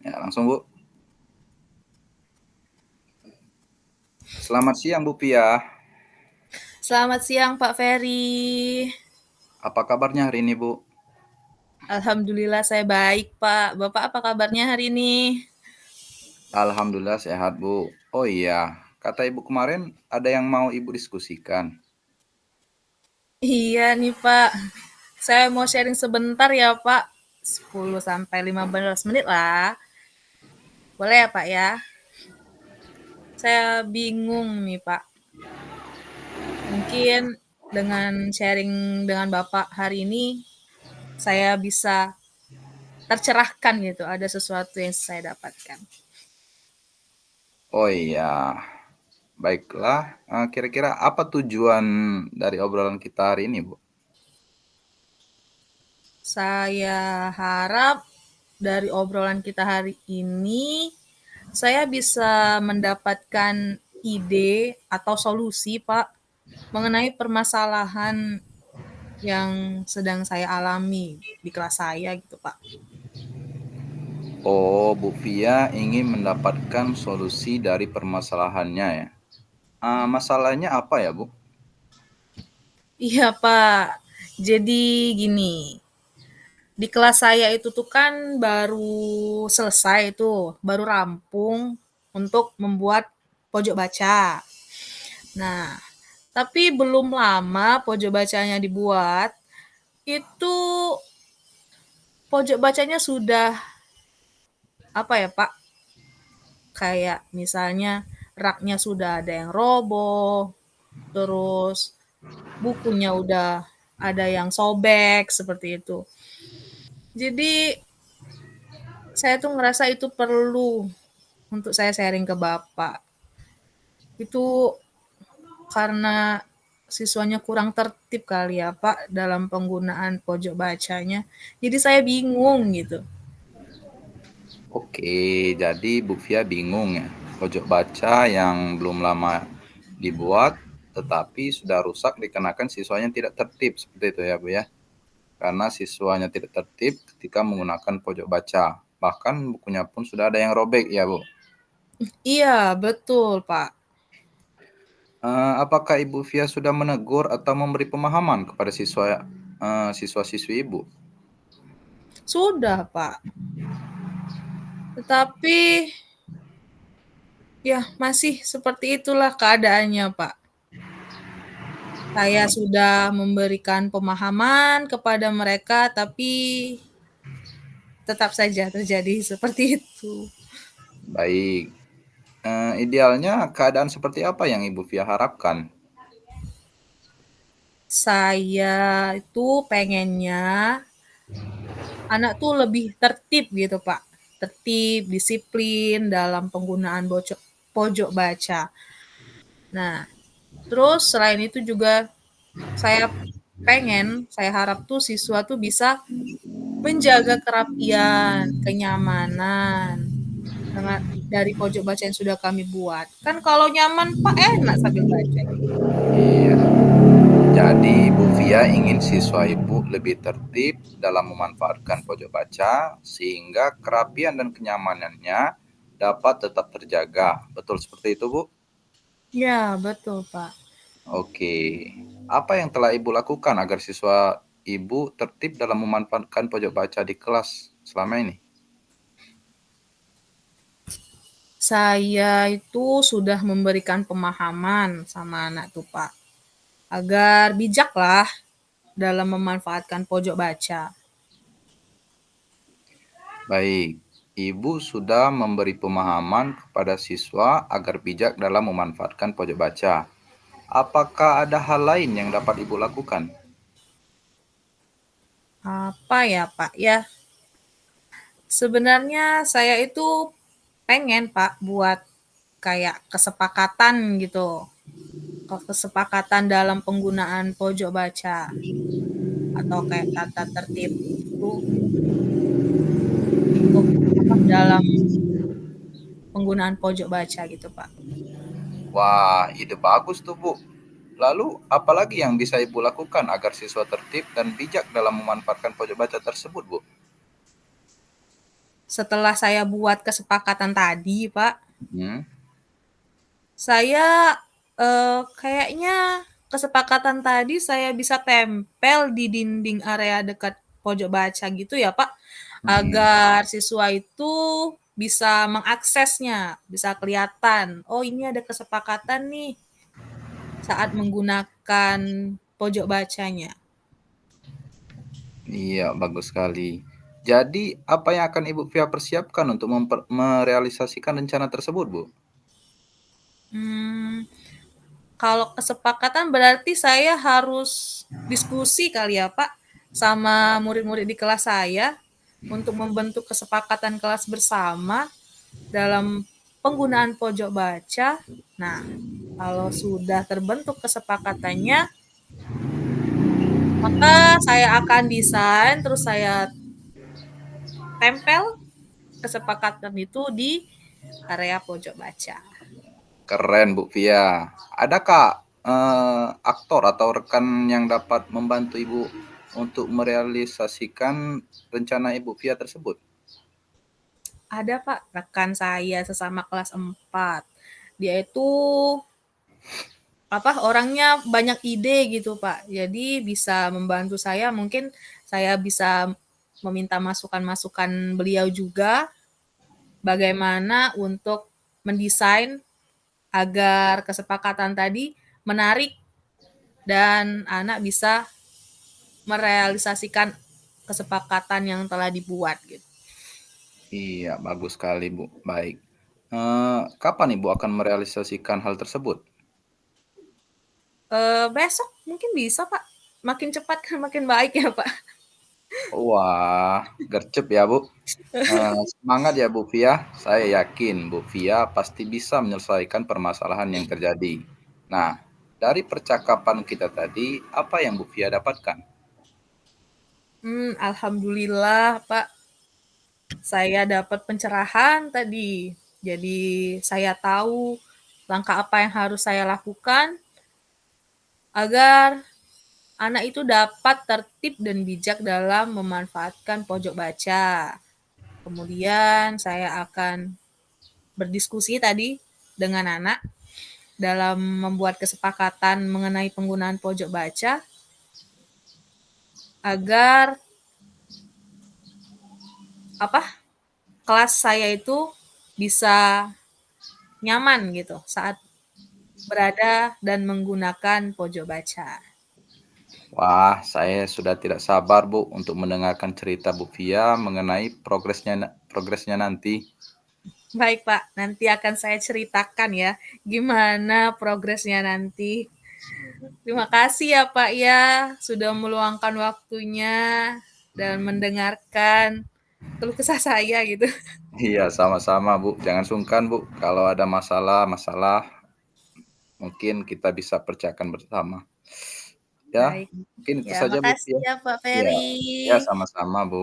Ya, langsung Bu. Selamat siang Bu Pia. Selamat siang Pak Ferry. Apa kabarnya hari ini Bu? Alhamdulillah saya baik Pak. Bapak apa kabarnya hari ini? Alhamdulillah sehat Bu. Oh iya, kata Ibu kemarin ada yang mau Ibu diskusikan. Iya nih Pak. Saya mau sharing sebentar ya Pak. 10 sampai 15 menit lah. Boleh ya Pak ya? Saya bingung nih Pak. Mungkin dengan sharing dengan Bapak hari ini saya bisa tercerahkan gitu. Ada sesuatu yang saya dapatkan. Oh iya, baiklah. Kira-kira apa tujuan dari obrolan kita hari ini Bu? Saya harap dari obrolan kita hari ini saya bisa mendapatkan ide atau solusi, Pak, mengenai permasalahan yang sedang saya alami di kelas saya gitu, Pak. Oh, Bu Pia ingin mendapatkan solusi dari permasalahannya ya. Masalahnya apa ya Bu? Iya, Pak. Jadi gini, di kelas saya itu tuh kan baru selesai tuh, baru rampung untuk membuat pojok baca. Nah, tapi belum lama pojok bacanya dibuat, itu pojok bacanya sudah apa ya Pak, kayak misalnya raknya sudah ada yang roboh, terus bukunya udah ada yang sobek seperti itu. Jadi saya tuh ngerasa itu perlu untuk saya sharing ke Bapak. Itu karena siswanya kurang tertib kali ya Pak dalam penggunaan pojok bacanya. Jadi saya bingung gitu. Oke, jadi Bu Fia bingung ya. Pojok baca yang belum lama dibuat tetapi sudah rusak dikarenakan siswanya tidak tertib seperti itu ya Bu ya. Karena siswanya tidak tertib ketika menggunakan pojok baca. Bahkan bukunya pun sudah ada yang robek ya Bu. Iya, betul Pak. Apakah Ibu Fia sudah menegur atau memberi pemahaman kepada siswa-siswi Ibu? Sudah Pak. Tetapi ya masih seperti itulah keadaannya Pak. Saya sudah memberikan pemahaman kepada mereka, tapi tetap saja terjadi seperti itu. Baik. Idealnya keadaan seperti apa yang Ibu Fia harapkan? Saya itu pengennya anak tuh lebih tertib gitu Pak. Tertib, disiplin dalam penggunaan pojok baca. Nah, terus selain itu juga saya saya harap tuh siswa tuh bisa menjaga kerapian, kenyamanan dengan dari pojok baca yang sudah kami buat. Kan kalau nyaman Pak enak sambil baca. Iya. Jadi Bu Fia ingin siswa Ibu lebih tertib dalam memanfaatkan pojok baca sehingga kerapian dan kenyamanannya dapat tetap terjaga. Betul seperti itu Bu? Ya, betul Pak. Oke. Apa yang telah Ibu lakukan agar siswa Ibu tertib dalam memanfaatkan pojok baca di kelas selama ini? Saya itu sudah memberikan pemahaman sama anak tuh Pak, agar bijaklah dalam memanfaatkan pojok baca. Baik. Ibu sudah memberi pemahaman kepada siswa agar bijak dalam memanfaatkan pojok baca. Apakah ada hal lain yang dapat Ibu lakukan? Apa ya Pak ya? Sebenarnya saya itu pengen Pak buat kayak kesepakatan gitu. Kesepakatan dalam penggunaan pojok baca atau kayak tata tertib itu untuk apa dalam penggunaan pojok baca gitu Pak. Wah, ide bagus tuh, Bu. Lalu, apalagi yang bisa Ibu lakukan agar siswa tertib dan bijak dalam memanfaatkan pojok baca tersebut, Bu? setelah saya buat kesepakatan tadi, Pak, Mhm. saya, kayaknya kesepakatan tadi saya bisa tempel di dinding area dekat pojok baca gitu ya, Pak, Mhm. agar siswa itu bisa mengaksesnya, bisa kelihatan, "Oh, ini ada kesepakatan nih," saat menggunakan pojok bacanya. Iya, bagus sekali. Jadi, apa yang akan Ibu Via persiapkan untuk merealisasikan rencana tersebut, Bu? Mmm, Kalau kesepakatan berarti saya harus diskusi kali ya, Pak, sama murid-murid di kelas saya untuk membentuk kesepakatan kelas bersama dalam penggunaan pojok baca. Nah, kalau sudah terbentuk kesepakatannya, maka saya akan desain, terus saya tempel kesepakatan itu di area pojok baca. Keren, Bu Via. Adakah aktor atau rekan yang dapat membantu Ibu untuk merealisasikan rencana Ibu Via tersebut? Ada Pak, rekan saya sesama kelas 4. Dia itu orangnya banyak ide gitu Pak. Jadi bisa membantu saya, mungkin saya bisa meminta masukan-masukan beliau juga bagaimana untuk mendesain agar kesepakatan tadi menarik dan anak bisa merealisasikan kesepakatan yang telah dibuat gitu. Iya, bagus sekali, Bu. Baik. Kapan Ibu akan merealisasikan hal tersebut? Besok mungkin bisa Pak, makin cepat kan makin baik ya Pak. Wah, gercep ya, Bu. Semangat ya, Bu Via. Saya yakin Bu Via pasti bisa menyelesaikan permasalahan yang terjadi. Nah, dari percakapan kita tadi, apa yang Bu Via dapatkan? Alhamdulillah Pak, saya dapat pencerahan tadi. Jadi saya tahu langkah apa yang harus saya lakukan agar anak itu dapat tertib dan bijak dalam memanfaatkan pojok baca. Kemudian saya akan berdiskusi tadi dengan anak dalam membuat kesepakatan mengenai penggunaan pojok baca agar apa kelas saya itu bisa nyaman gitu saat berada dan menggunakan pojok baca. Wah, saya sudah tidak sabar, Bu, untuk mendengarkan cerita Bu Via mengenai progresnya nanti. Baik Pak, nanti akan saya ceritakan ya gimana progresnya nanti. Terima kasih ya Pak ya sudah meluangkan waktunya dan mendengarkan keluh kesah saya gitu. Iya, sama-sama, Bu. Jangan sungkan, Bu. Kalau ada masalah-masalah, mungkin kita bisa pecahkan bersama. Ya, Baik. mungkin itu Ya, saja, Bu makasih Via. ya Pak Iya, Ferry. ya sama-sama, Bu.